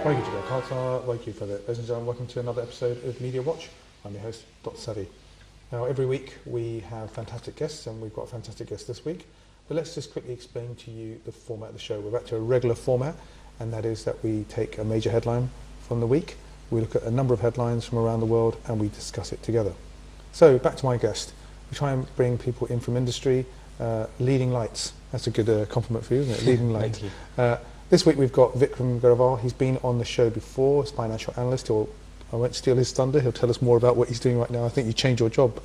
Ladies and gentlemen, welcome to another episode of Media Watch. I'm your host, Dr. Savvy. Now, every week we have fantastic guests, and we've got a fantastic guest this week. But let's just quickly explain to you the format of the show. We're back to a regular format, and that is that we take a major headline from the week, we look at a number of headlines from around the world, and we discuss it together. So, back to my guest. We try and bring people in from industry, leading lights. That's a good compliment for you, isn't it? Leading light. Thank you. This week we've got Vikram Grewal. He's been on the show before as financial analyst. I won't steal his thunder. He'll tell us more about what he's doing right now. I think you changed your job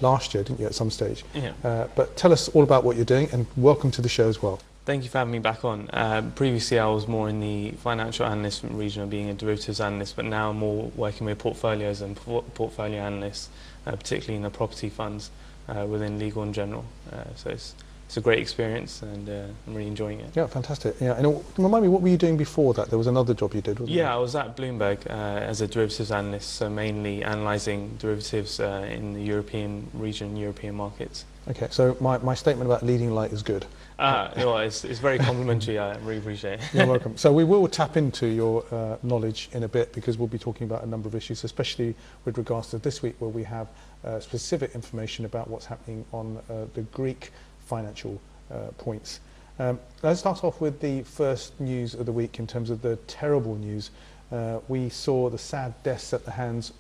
last year, didn't you, at some stage? Yeah. But tell us all about what you're doing, and welcome to the show as well. Thank you for having me back on. Previously I was more in the financial analyst region of being a derivatives analyst, but now I'm more working with portfolios and portfolio analysts, particularly in the property funds within legal in general. So it's a great experience, and I'm really enjoying it. Yeah, fantastic. Yeah, and remind me, what were you doing before that? There was another job you did, wasn't there? Yeah, I was at Bloomberg as a derivatives analyst, so mainly analysing derivatives in the European region, European markets. Okay, so my statement about leading light is good. Well, it's very complimentary. I really appreciate it. You're welcome. So we will tap into your knowledge in a bit, because we'll be talking about a number of issues, especially with regards to this week, where we have specific information about what's happening on the Greek financial points. Let's start off with the first news of the week in terms of the terrible news. We saw the sad deaths at the hands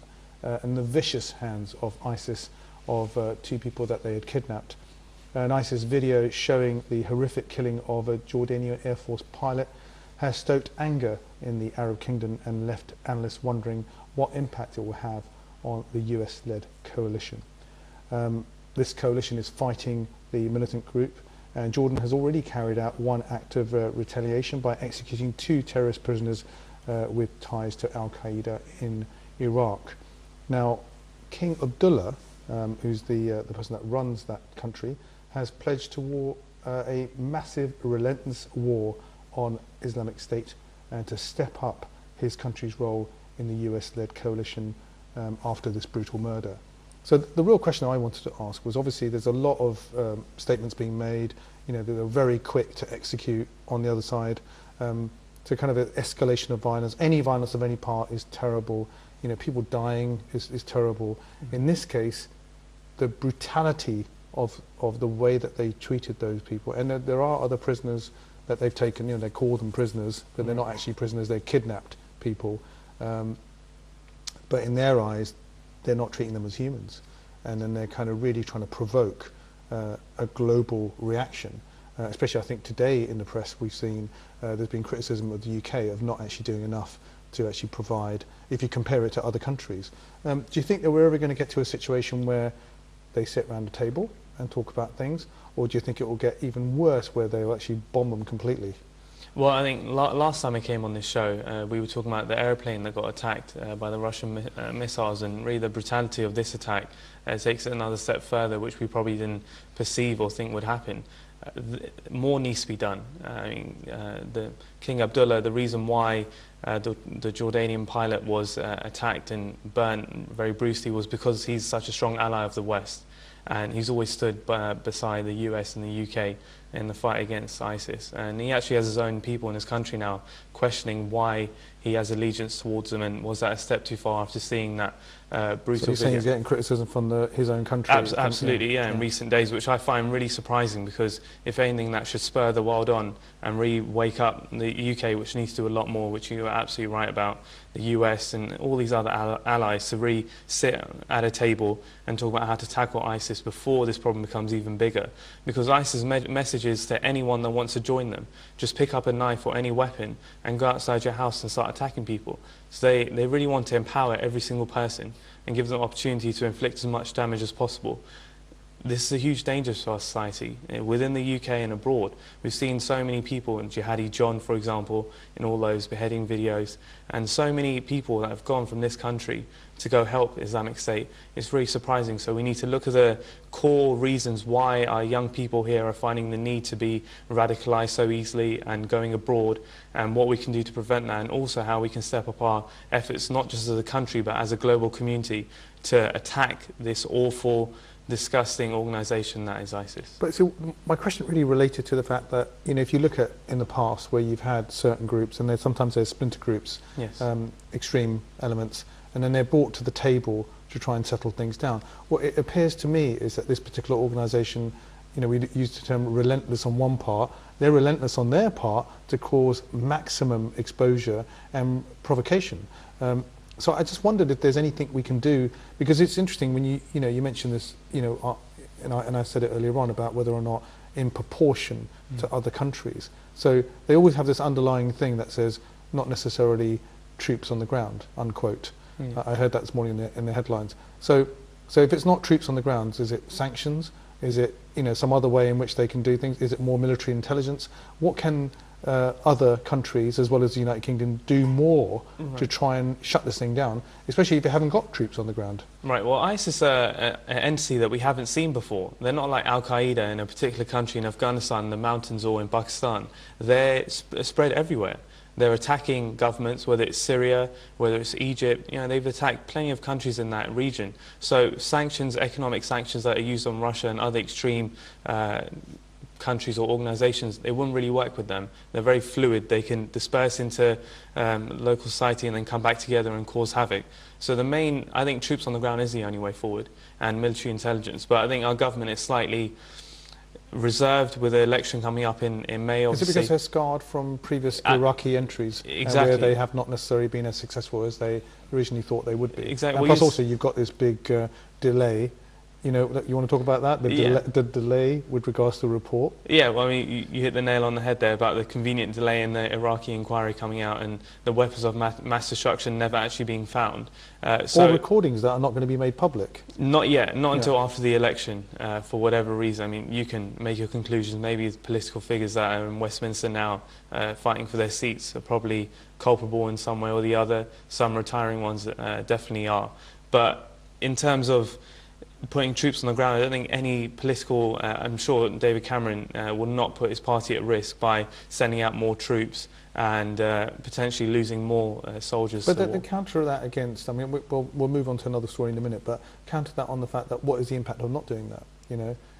and the vicious hands of ISIS of two people that they had kidnapped. An ISIS video showing the horrific killing of a Jordanian Air Force pilot has stoked anger in the Arab kingdom and left analysts wondering what impact it will have on the US-led coalition. This coalition is fighting the militant group, and Jordan has already carried out one act of retaliation by executing two terrorist prisoners with ties to Al-Qaeda in Iraq. Now, King Abdullah, who's the person that runs that country, has pledged to a massive, relentless war on Islamic State, and to step up his country's role in the US-led coalition after this brutal murder. So the real question I wanted to ask was, obviously there's a lot of statements being made, you know, they're very quick to execute on the other side, to kind of an escalation of violence. Any violence of any part is terrible, you know, people dying is terrible. Mm-hmm. In this case, the brutality of the way that they treated those people, and there are other prisoners that they've taken, you know, they call them prisoners, but they're not actually prisoners, they kidnapped people, but in their eyes, they're not treating them as humans, and then they're kind of really trying to provoke a global reaction. Especially, I think today in the press we've seen there's been criticism of the UK of not actually doing enough to actually provide, if you compare it to other countries. Do you think that we're ever going to get to a situation where they sit around a table and talk about things, or do you think it will get even worse where they'll actually bomb them completely? Well, I think last time I came on this show, we were talking about the aeroplane that got attacked by the Russian missiles, and really the brutality of this attack takes it another step further, which we probably didn't perceive or think would happen. More needs to be done. I mean, the King Abdullah, the reason why the Jordanian pilot was attacked and burnt very brutally was because he's such a strong ally of the West, and he's always stood beside the US and the UK in the fight against ISIS. And he actually has his own people in his country now questioning why he has allegiance towards them, and was that a step too far after seeing that brutal So you're saying he's getting criticism from his own country? Absolutely, yeah, in recent days, which I find really surprising, because if anything, that should spur the world on and really wake up the UK, which needs to do a lot more, which you are absolutely right about, the US and all these other allies, to really sit at a table and talk about how to tackle ISIS before this problem becomes even bigger. Because ISIS message is to anyone that wants to join them: just pick up a knife or any weapon and go outside your house and start attacking people. So they really want to empower every single person and give them opportunity to inflict as much damage as possible. This is a huge danger to our society, within the UK and abroad. We've seen so many people, and Jihadi John, for example, in all those beheading videos, and so many people that have gone from this country to go help Islamic State. It's really surprising. So we need to look at the core reasons why our young people here are finding the need to be radicalized so easily and going abroad, and what we can do to prevent that, and also how we can step up our efforts, not just as a country, but as a global community, to attack this awful disgusting organisation that is ISIS. But so my question really related to the fact that, if you look at in the past where you've had certain groups, and sometimes there's splinter groups, Yes. Extreme elements, and then they're brought to the table to try and settle things down. What it appears to me is that this particular organisation, we use the term relentless on one part, they're relentless on their part to cause maximum exposure and provocation. So I just wondered if there's anything we can do, because it's interesting when you mentioned this, and I said it earlier on about whether or not in proportion to other countries. So they always have this underlying thing that says not necessarily troops on the ground, unquote. I heard that this morning in the headlines. So if it's not troops on the ground, is it sanctions? Is it some other way in which they can do things? Is it more military intelligence? What can other countries, as well as the United Kingdom, do more to try and shut this thing down, especially if they haven't got troops on the ground? Right. Well, ISIS are an entity that we haven't seen before. They're not like Al-Qaeda in a particular country in Afghanistan, the mountains, or in Pakistan. They're spread everywhere. They're attacking governments, whether it's Syria, whether it's Egypt. They've attacked plenty of countries in that region. So sanctions, economic sanctions that are used on Russia and other extreme countries or organizations, they wouldn't really work with them. They're very fluid. They can disperse into local society and then come back together and cause havoc. So I think troops on the ground is the only way forward, and military intelligence. But I think our government is slightly reserved with the election coming up in May. Is it because they're scarred from previous Iraqi entries, exactly, where they have not necessarily been as successful as they originally thought they would be? Exactly. And plus also you've got this big delay. You want to talk about that? The delay with regards to the report? Yeah, well, I mean, you hit the nail on the head there about the convenient delay in the Iraqi inquiry coming out and the weapons of mass destruction never actually being found. Or recordings that are not going to be made public? Not yet, not until after the election, for whatever reason. I mean, you can make your conclusions. Maybe the political figures that are in Westminster now fighting for their seats are probably culpable in some way or the other. Some retiring ones definitely are. But in terms of putting troops on the ground, I don't think any political, I'm sure David Cameron will not put his party at risk by sending out more troops and potentially losing more soldiers. But the counter that against, I mean, we'll move on to another story in a minute, but counter that on the fact that what is the impact of not doing that?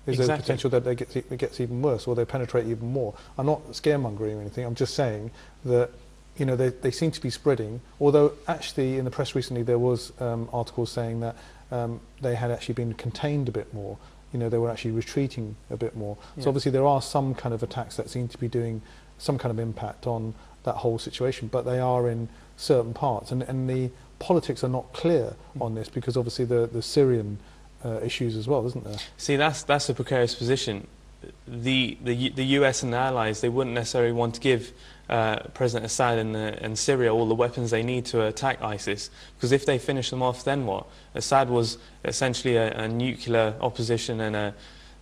Is there potential that it gets even worse or they penetrate even more? I'm not scaremongering or anything, I'm just saying that they seem to be spreading, although actually in the press recently there was articles saying that they had actually been contained a bit more. They were actually retreating a bit more. Yeah. So obviously there are some kind of attacks that seem to be doing some kind of impact on that whole situation, but they are in certain parts. And the politics are not clear on this because obviously the Syrian issues as well, isn't there? See, that's a precarious position. The US and the allies, they wouldn't necessarily want to give President Assad and Syria all the weapons they need to attack ISIS, because if they finish them off, then what? Assad was essentially a nuclear opposition and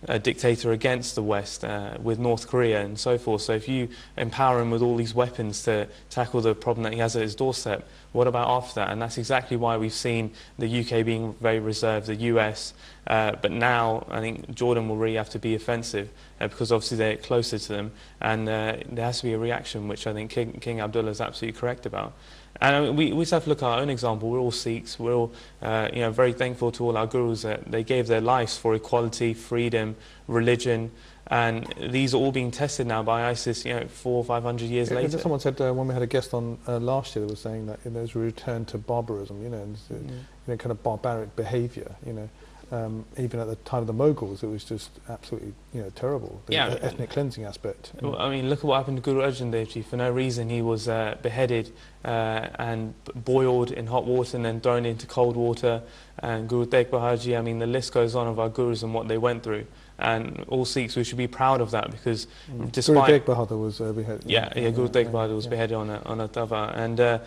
a dictator against the West with North Korea and so forth. So if you empower him with all these weapons to tackle the problem that he has at his doorstep, what about after that? And that's exactly why we've seen the UK being very reserved, the US, but now I think Jordan will really have to be offensive because obviously they're closer to them, and there has to be a reaction, which I think King Abdullah is absolutely correct about. And I mean, we just have to look at our own example. We're all Sikhs. We're all very thankful to all our gurus that they gave their lives for equality, freedom, religion, and these are all being tested now by ISIS 400 or 500 years later. Someone said when we had a guest on last year, they were saying that there's a return to barbarism, and kind of barbaric behaviour, even at the time of the Mughals, it was just absolutely, terrible. The ethnic cleansing aspect. Well, I mean, look at what happened to Guru Arjan Dev Ji. For no reason, he was beheaded and boiled in hot water and then thrown into cold water. And Guru Tegh Bahadur Ji, I mean, the list goes on of our gurus and what they went through. And all Sikhs, we should be proud of that, because despite... Guru Tegh Bahadur was beheaded. Guru Tegh Bahadur was beheaded on a tava. And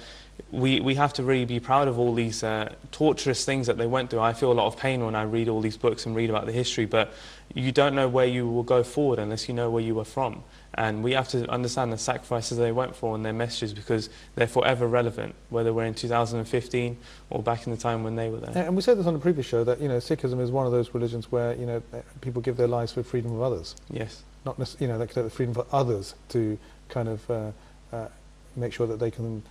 we have to really be proud of all these torturous things that they went through. I feel a lot of pain when I read all these books and read about the history, but you don't know where you will go forward unless you know where you were from. And we have to understand the sacrifices they went for and their messages, because they're forever relevant, whether we're in 2015 or back in the time when they were there. And we said this on the previous show, that Sikhism is one of those religions where people give their lives for freedom of others. Yes. Not necessarily, the freedom for others to kind of make sure that they can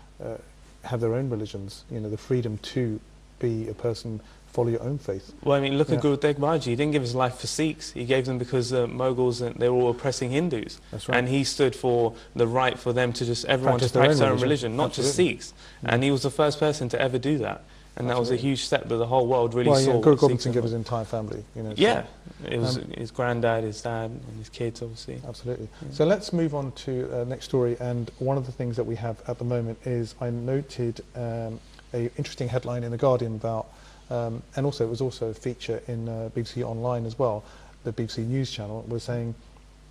have their own religions. The freedom to be a person follow your own faith. Well, I mean, look Yeah. at Guru Tegh Bahadur. He didn't give his life for Sikhs. He gave them because the Mughals, they were all oppressing Hindus. That's right. And he stood for the right for them to just, everyone to practice their own religion, not just Sikhs. And he was the first person to ever do that. And that was a huge step that the whole world really saw. Guru Gobind Singh gave his entire family. Yeah, it was his granddad, his dad, and his kids, obviously. Absolutely. Yeah. So let's move on to next story. And one of the things that we have at the moment is I noted a interesting headline in The Guardian about, and also it was also a feature in BBC Online as well, the BBC News channel was saying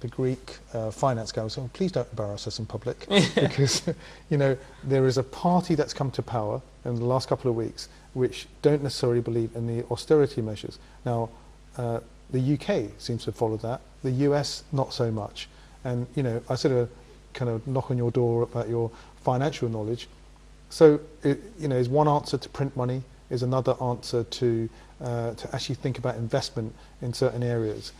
the Greek finance guy was saying, please don't embarrass us in public, because there is a party that's come to power in the last couple of weeks which don't necessarily believe in the austerity measures. Now, the UK seems to have followed that, the US not so much. And I sort of kind of knock on your door about your financial knowledge. So, is one answer to print money, is another answer to actually think about investment in certain areas.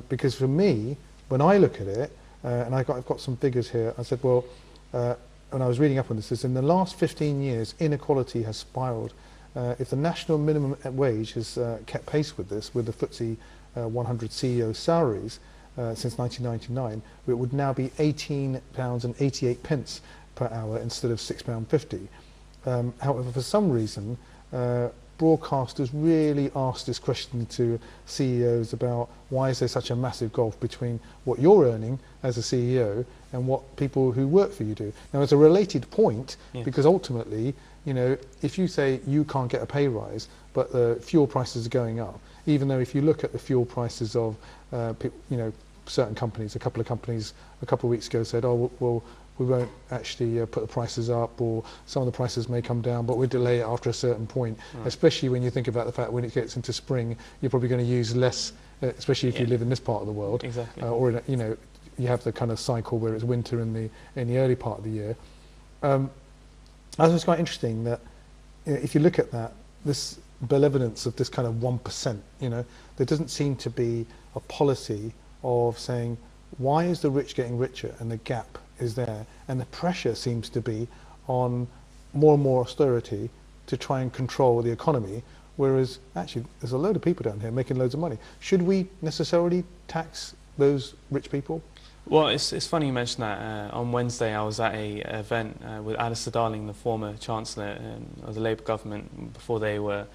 Because for me, when I look at it, and I've got some figures here, I said, well, when I was reading up on this, is in the last 15 years, inequality has spiraled. If the national minimum wage has kept pace with this, with the FTSE 100 CEO salaries since 1999, it would now be £18.88 per hour instead of £6.50. However, for some reason, broadcasters really ask this question to CEOs about why is there such a massive gulf between what you're earning as a CEO and what people who work for you do. Now, it's a related point, because ultimately, if you say you can't get a pay rise, but the fuel prices are going up, even though if you look at the fuel prices of, certain companies, a couple of weeks ago said, oh, well, we won't actually put the prices up, or some of the prices may come down, but we'll delay it after a certain point, especially when you think about the fact when it gets into spring, you're probably going to use less, especially if you live in this part of the world. Exactly. Or, you have the kind of cycle where it's winter in the early part of the year. I thought it's quite interesting that if you look at that, this benevolence of this kind of 1%, there doesn't seem to be a policy of saying, why is the rich getting richer and the gap is there, and the pressure seems to be on more and more austerity to try and control the economy, whereas actually there's a load of people down here making loads of money. Should we necessarily tax those rich people? Well, it's funny you mentioned that. On Wednesday I was at a event with Alistair Darling, the former Chancellor of the Labour government before they were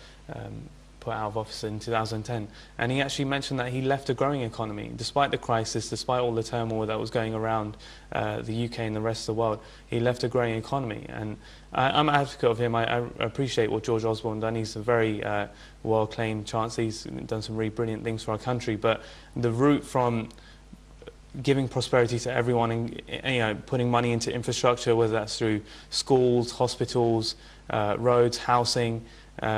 put out of office in 2010, and he actually mentioned that he left a growing economy despite the crisis, despite all the turmoil that was going around the UK and the rest of the world. He left a growing economy, and I'm an advocate of him. I appreciate what George Osborne done. He's a very well-claimed Chancellor. He's done some really brilliant things for our country, but the route from giving prosperity to everyone and putting money into infrastructure, whether that's through schools, hospitals, roads, housing,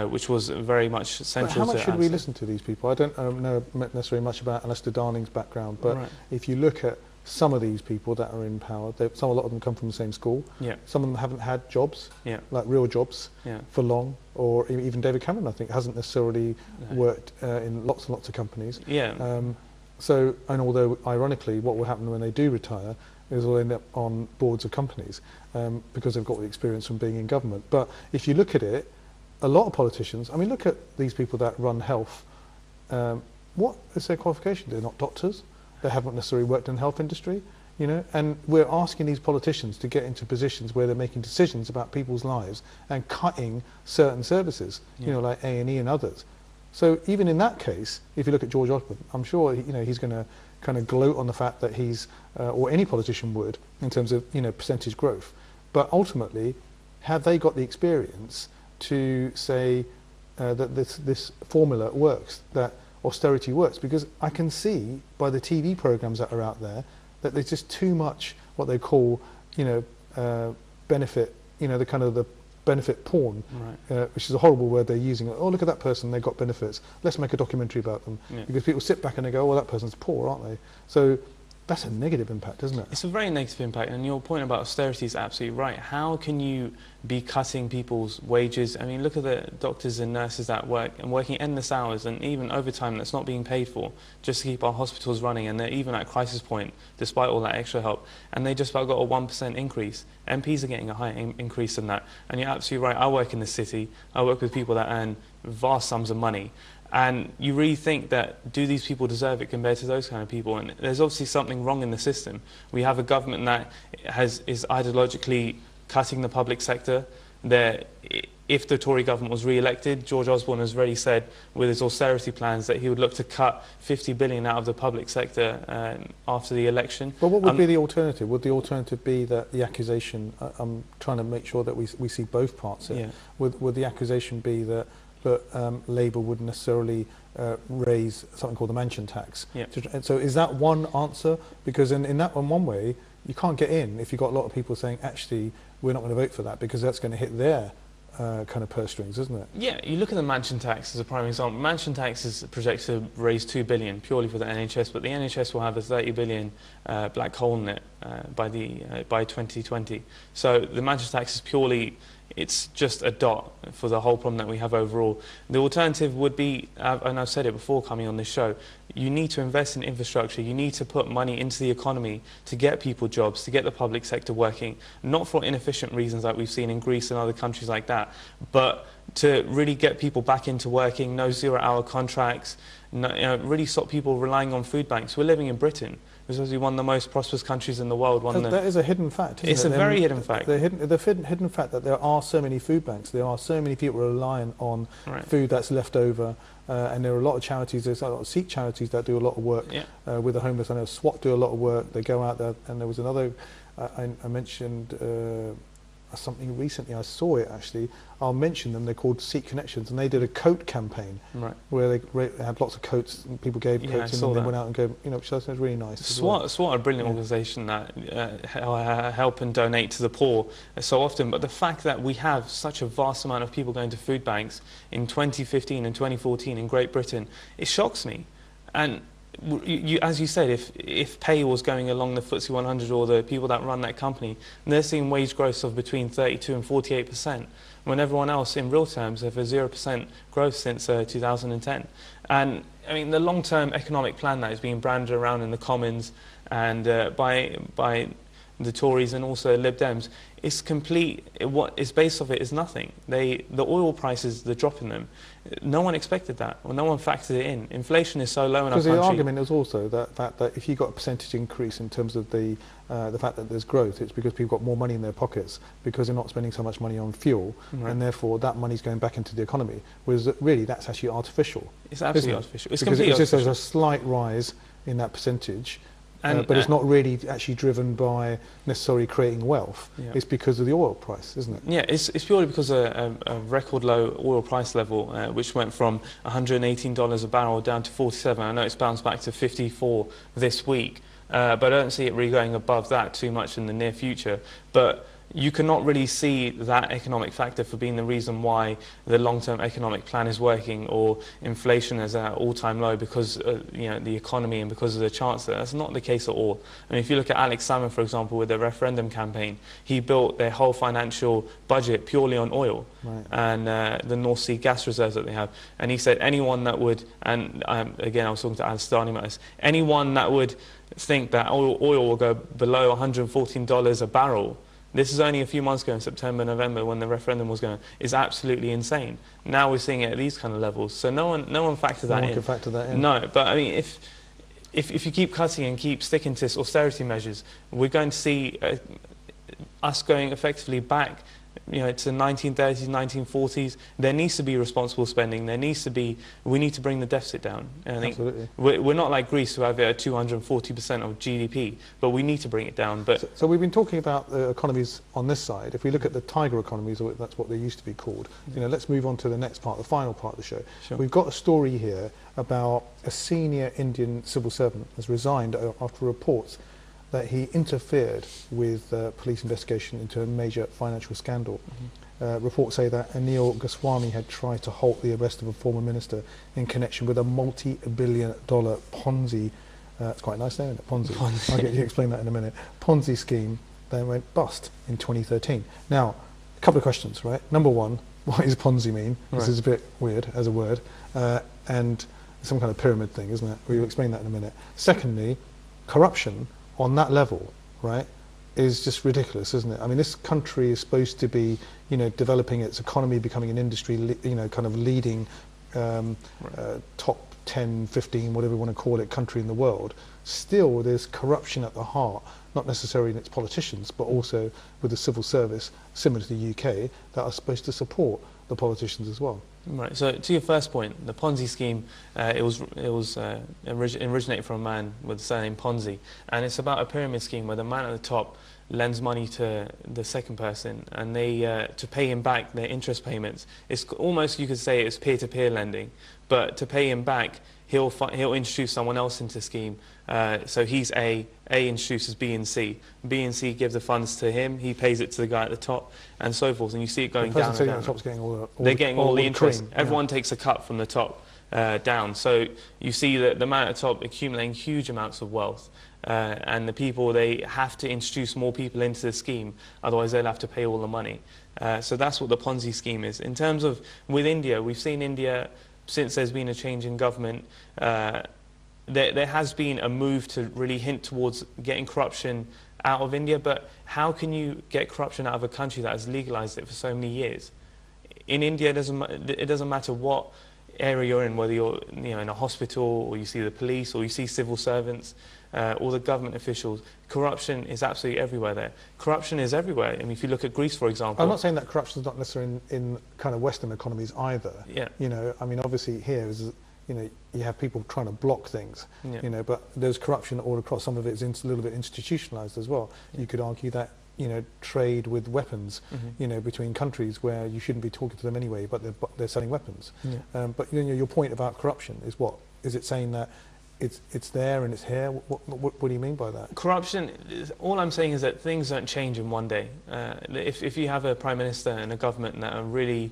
which was very much central. But how much should we listen to these people? I don't know necessarily much about Alistair Darling's background, but if you look at some of these people that are in power, a lot of them come from the same school. Some of them haven't had jobs, like real jobs, for long. Or even David Cameron, I think, hasn't necessarily worked in lots and lots of companies. So, and although ironically, what will happen when they do retire is they'll end up on boards of companies because they've got the experience from being in government. But if you look at it, a lot of politicians, I mean, look at these people that run health. What is their qualification? They're not doctors. They haven't necessarily worked in the health industry, and we're asking these politicians to get into positions where they're making decisions about people's lives and cutting certain services, like A&E and others. So even in that case, if you look at George Osborne, I'm sure he's going to kind of gloat on the fact that he's, or any politician would, in terms of percentage growth. But ultimately, have they got the experience to say that this formula works, that austerity works? Because I can see by the TV programs that are out there that there's just too much what they call benefit, the kind of the benefit porn, which is a horrible word they're using. Oh, look at that person, they've got benefits. Let's make a documentary about them. Because people sit back and they go, oh, well, that person's poor, aren't they? So That's a negative impact, isn't it? It's a very negative impact, and your point about austerity is absolutely right. How can you be cutting people's wages? I mean, look at the doctors and nurses that work and working endless hours and even overtime that's not being paid for just to keep our hospitals running, and they're even at crisis point despite all that extra help, and they just about got a 1% increase. MPs are getting a higher increase than that, and you're absolutely right. I work in the city. I work with people that earn vast sums of money. And you really think that, do these people deserve it compared to those kind of people? And there's obviously something wrong in the system. We have a government that is ideologically cutting the public sector. If the Tory government was re-elected, George Osborne has already said with his austerity plans that he would look to cut 50 billion out of the public sector after the election. But what would be the alternative? Would the alternative be that the accusation, I'm trying to make sure that we see both parts here, would the accusation be that Labour wouldn't necessarily raise something called the mansion tax? And so is that one answer? Because in that one way, you can't get in if you've got a lot of people saying, actually, we're not going to vote for that because that's going to hit their kind of purse strings, isn't it? Yeah, you look at the mansion tax as a prime example. Mansion tax is projected to raise 2 billion purely for the NHS, but the NHS will have a 30 billion black hole in it by 2020. So the mansion tax is purely, it's just a dot for the whole problem that we have overall. The alternative would be, and I've said it before coming on this show, you need to invest in infrastructure, you need to put money into the economy to get people jobs, to get the public sector working, not for inefficient reasons like we've seen in Greece and other countries like that, but to really get people back into working, no zero-hour contracts, really stop people relying on food banks. We're living in Britain. We're supposed to be one of the most prosperous countries in the world. That is a hidden fact, isn't it? It's a very hidden fact. The hidden fact that there are so many food banks, there are so many people reliant on food that's left over, and there are a lot of charities, there's a lot of Sikh charities that do a lot of work with the homeless. I know SWAT do a lot of work, they go out there, and there was another, I mentioned something recently, I saw it actually, I'll mention them, they're called Sikh Connections, and they did a coat campaign where they had lots of coats and people gave coats and they went out and go, which I think was really nice. SWAT are a brilliant organisation that help and donate to the poor so often, but the fact that we have such a vast amount of people going to food banks in 2015 and 2014 in Great Britain, it shocks me. And as you said, if pay was going along the FTSE 100 or the people that run that company, they're seeing wage growth of between 32 and 48%, when everyone else in real terms have a 0% growth since 2010. And I mean, the long-term economic plan that is being branded around in the Commons and by the Tories and also Lib Dems, it's complete. What is based off it is nothing. The oil prices, the drop in them, no one expected that, or no one factored it in. Inflation is so low in our country. Because the argument is also that if you got a percentage increase in terms of the fact that there's growth, it's because people got more money in their pockets because they're not spending so much money on fuel, and therefore that money's going back into the economy. Whereas really, that's actually artificial. It's absolutely artificial. It's completely artificial. It's just there's a slight rise in that percentage. But it's not really actually driven by necessarily creating wealth. It's because of the oil price, isn't it? Yeah, it's purely because of a record low oil price level, which went from $118 a barrel down to 47. I know it's bounced back to 54 this week, but I don't see it really going above that too much in the near future. But you cannot really see that economic factor for being the reason why the long-term economic plan is working, or inflation is at an all-time low because the economy and because of the Chancellor. That's not the case at all. I mean, if you look at Alex Salmond, for example, with the referendum campaign, he built their whole financial budget purely on oil and the North Sea gas reserves that they have. And he said anyone that would, and again, I was talking to Alistair about this, anyone that would think that oil will go below $114 a barrel, this is only a few months ago in September, November, when the referendum was going, is absolutely insane. Now we're seeing it at these kind of levels. So no one factored that in. No one can factor that in. No, but I mean, if you keep cutting and keep sticking to this austerity measures, we're going to see us going effectively back, to the 1930s, 1940s. There needs to be responsible spending. We need to bring the deficit down. And I think we're not like Greece, who have it at 240% of GDP, but we need to bring it down. But so we've been talking about the economies on this side. If we look at the tiger economies, or that's what they used to be called, let's move on to the next part, the final part of the show. Sure. We've got a story here about a senior Indian civil servant has resigned after reports that he interfered with police investigation into a major financial scandal. Reports say that Anil Goswami had tried to halt the arrest of a former minister in connection with a multi-billion-dollar Ponzi It's quite a nice name, isn't it? Ponzi. I'll get you to explain that in a minute. Ponzi scheme then went bust in 2013. Now, a couple of questions, right? Number one, what does Ponzi mean? Right. This is a bit weird as a word, and some kind of pyramid thing, isn't it? We'll explain that in a minute. Secondly, corruption on that level, right, is just ridiculous, isn't it? I mean, this country is supposed to be, developing its economy, becoming an industry, kind of leading top 10, 15, whatever you want to call it, country in the world. Still, there's corruption at the heart, not necessarily in its politicians, but also with the civil service, similar to the UK, that are supposed to support the politicians as well. Right. So to your first point, the Ponzi scheme, it originated from a man with the surname Ponzi, and it's about a pyramid scheme where the man at the top lends money to the second person, and they to pay him back their interest payments. It's almost, you could say, it's peer-to-peer lending, but to pay him back, he'll introduce someone else into the scheme. So he's A introduces B and C. B and C give the funds to him, he pays it to the guy at the top, and so forth. And you see it going down and down. The top's getting They're getting all the interest. cream. Everyone takes a cut from the top down. So you see that the man at the top accumulating huge amounts of wealth. And the people, they have to introduce more people into the scheme, otherwise they'll have to pay all the money. So that's what the Ponzi scheme is. In terms of with India, we've seen India, since there's been a change in government, there has been a move to really hint towards getting corruption out of India, but how can you get corruption out of a country that has legalized it for so many years? In India, it doesn't matter what area you're in, whether you're in a hospital, or you see the police, or you see civil servants, or the government officials. Corruption is absolutely everywhere there. Corruption is everywhere. I mean, if you look at Greece, for example. I'm not saying that corruption is not necessarily in kind of Western economies either. Yeah. I mean, obviously here is, you have people trying to block things, Yeah. But there's corruption all across. Some of it's a little bit institutionalized as well. Yeah. You could argue that, trade with weapons, between countries where you shouldn't be talking to them anyway, but they're selling weapons. Yeah. But your point about corruption is what? Is it saying that it's there and it's here? What do you mean by that? Corruption, all I'm saying is that things don't change in one day. If you have a Prime Minister and a government that are really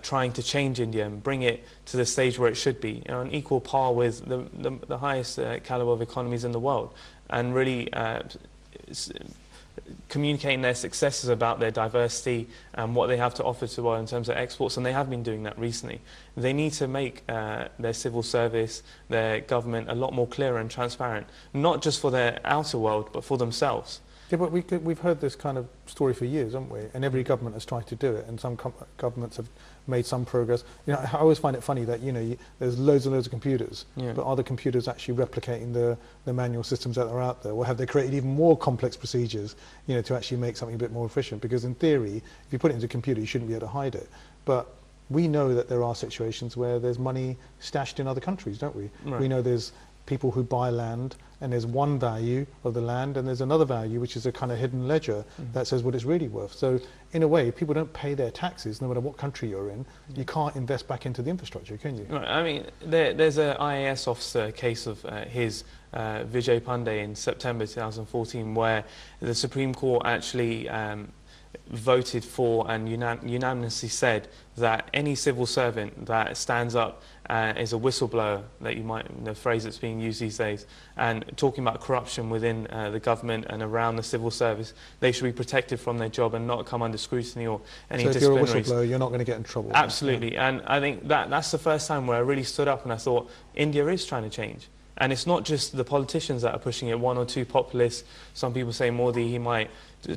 trying to change India and bring it to the stage where it should be, on equal par with the highest caliber of economies in the world, and really communicating their successes about their diversity and what they have to offer to the world in terms of exports, and they have been doing that recently. They need to make their civil service, their government, a lot more clear and transparent, not just for their outer world, but for themselves. Yeah, but we've heard this kind of story for years, haven't we? And every government has tried to do it, and some governments have made some progress. I always find it funny that there's loads and loads of computers, Yeah. but are the computers actually replicating the manual systems that are out there, or have they created even more complex procedures, to actually make something a bit more efficient? Because in theory, if you put it into a computer, you shouldn't be able to hide it. But we know that there are situations where there's money stashed in other countries, don't we? Right. We know there's people who buy land, and there's one value of the land, and there's another value which is a kind of hidden ledger that says what it's really worth. So in a way, people don't pay their taxes no matter what country you're in. You can't invest back into the infrastructure, can you? Right. I mean, there's an IAS officer case of his, Vijay Pandey, in September 2014, where the Supreme Court actually voted for and unanimously said that any civil servant that stands up is a whistleblower, that the phrase that's being used these days, and talking about corruption within the government and around the civil service, they should be protected from their job and not come under scrutiny or any disciplinary. So if you're a whistleblower, you're not going to get in trouble. Absolutely. And I think that's the first time where I really stood up and I thought, India is trying to change. And it's not just the politicians that are pushing it, one or two populists. Some people say Modi, he might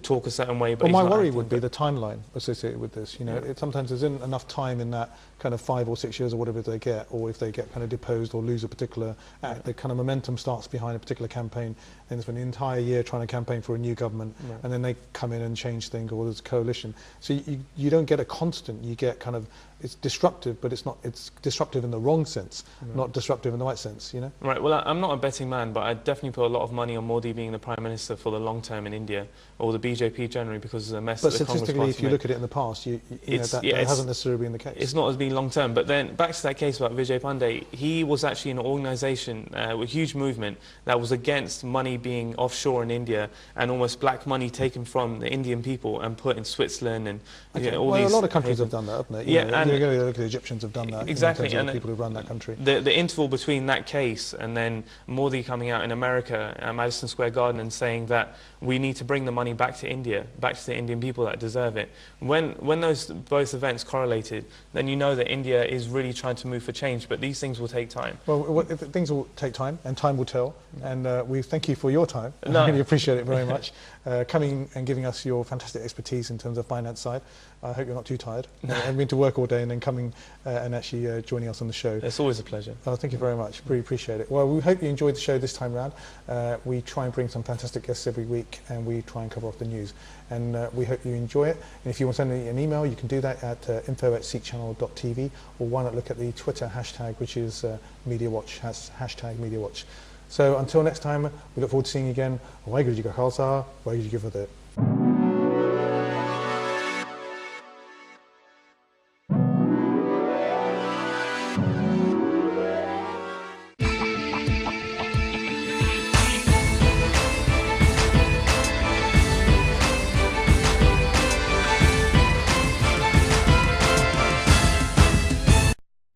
talk a certain way, but well, he's my not worry acting. would be the timeline associated with this. Sometimes there isn't enough time in that kind of 5 or 6 years or whatever they get, or if they get kind of deposed or lose a particular act, the kind of momentum starts behind a particular campaign, and it's been an entire year trying to campaign for a new government, and then they come in and change things, or there's a coalition. So you don't get a constant, you get kind of, it's disruptive, but it's disruptive in the wrong sense, not disruptive in the right sense, Right, well, I'm not a betting man, but I definitely put a lot of money on Modi being the Prime Minister for the long term in India, or the BJP generally because of the mess But that the Congress statistically, Party if you made. look at it in the past, that hasn't necessarily been the case. It's not as been long term. But then back to that case about Vijay Pandey, he was actually in an organisation with a huge movement that was against money being offshore in India and almost black money taken from the Indian people and put in Switzerland and all these. A lot of countries have done that, haven't they? And you're going to look at the Egyptians have done that. Exactly, in terms of and the people who run that country. The interval between that case and then Modi coming out in America at Madison Square Garden and saying that we need to bring the money back to India, back to the Indian people that deserve it. When those both events correlated, then you know that India is really trying to move for change, but these things will take time. Well, things will take time, and time will tell. And we thank you for your time. No. I really appreciate it very much. Coming and giving us your fantastic expertise in terms of finance side. I hope you're not too tired. I've been to work all day and then coming and actually joining us on the show. It's always a pleasure. Thank you very much. Really appreciate it. Well, we hope you enjoyed the show this time round. We try and bring some fantastic guests every week, and we try and cover off the news. And we hope you enjoy it. And if you want to send me an email, you can do that at info@seekchannel.tv, or why not look at the Twitter hashtag, which is MediaWatch, hashtag MediaWatch. So until next time, we look forward to seeing you again. Waheguru Ji Ka Khalsa, Waheguru Ji Ki Fateh.